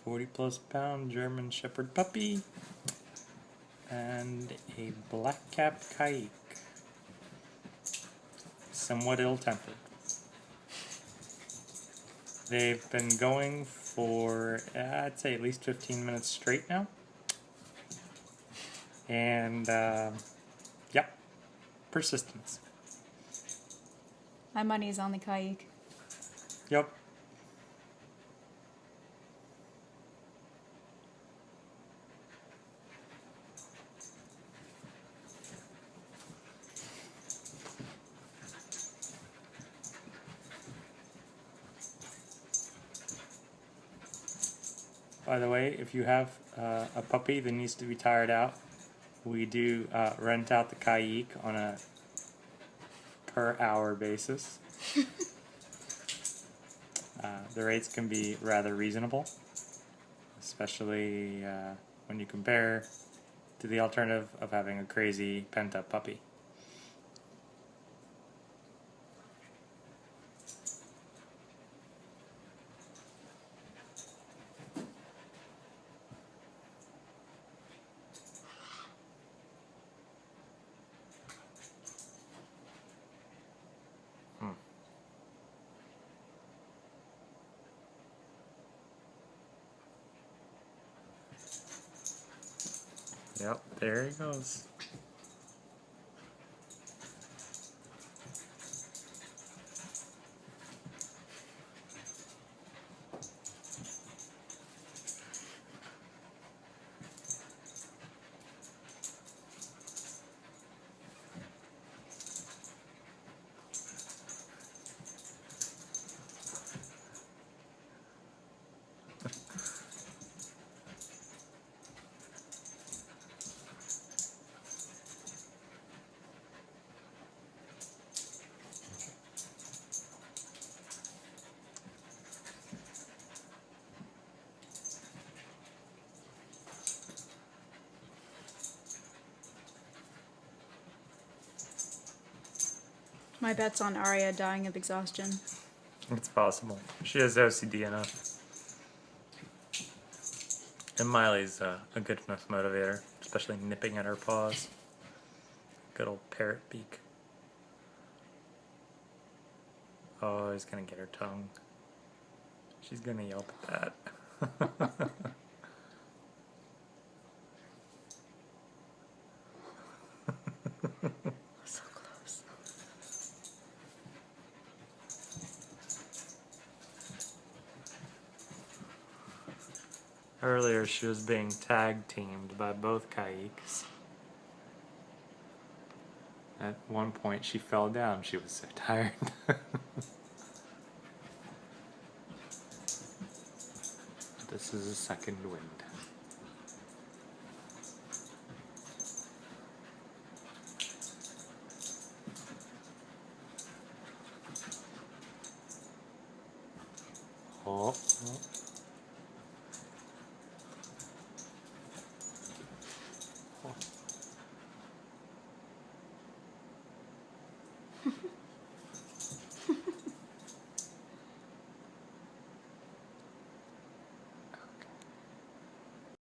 40+ pound German Shepherd puppy, and a black-capped Caique, somewhat ill-tempered. They've been going for, I'd say, at least 15 minutes straight now. And, yep, persistence. My money's on the Caique. Yep. By the way, if you have a puppy that needs to be tired out, we do rent out the Caique on a per hour basis. The rates can be rather reasonable, especially when you compare to the alternative of having a crazy pent-up puppy. Yep, there he goes. My bet's on Ariya dying of exhaustion. It's possible. She has OCD enough. And Mylie's a good enough motivator, especially nipping at her paws. Good old parrot beak. Oh, he's gonna get her tongue. She's gonna yelp at that. So close. Earlier she was being tag teamed by both Caiques. At one point she fell down, she was so tired. This is a second wind. Oh.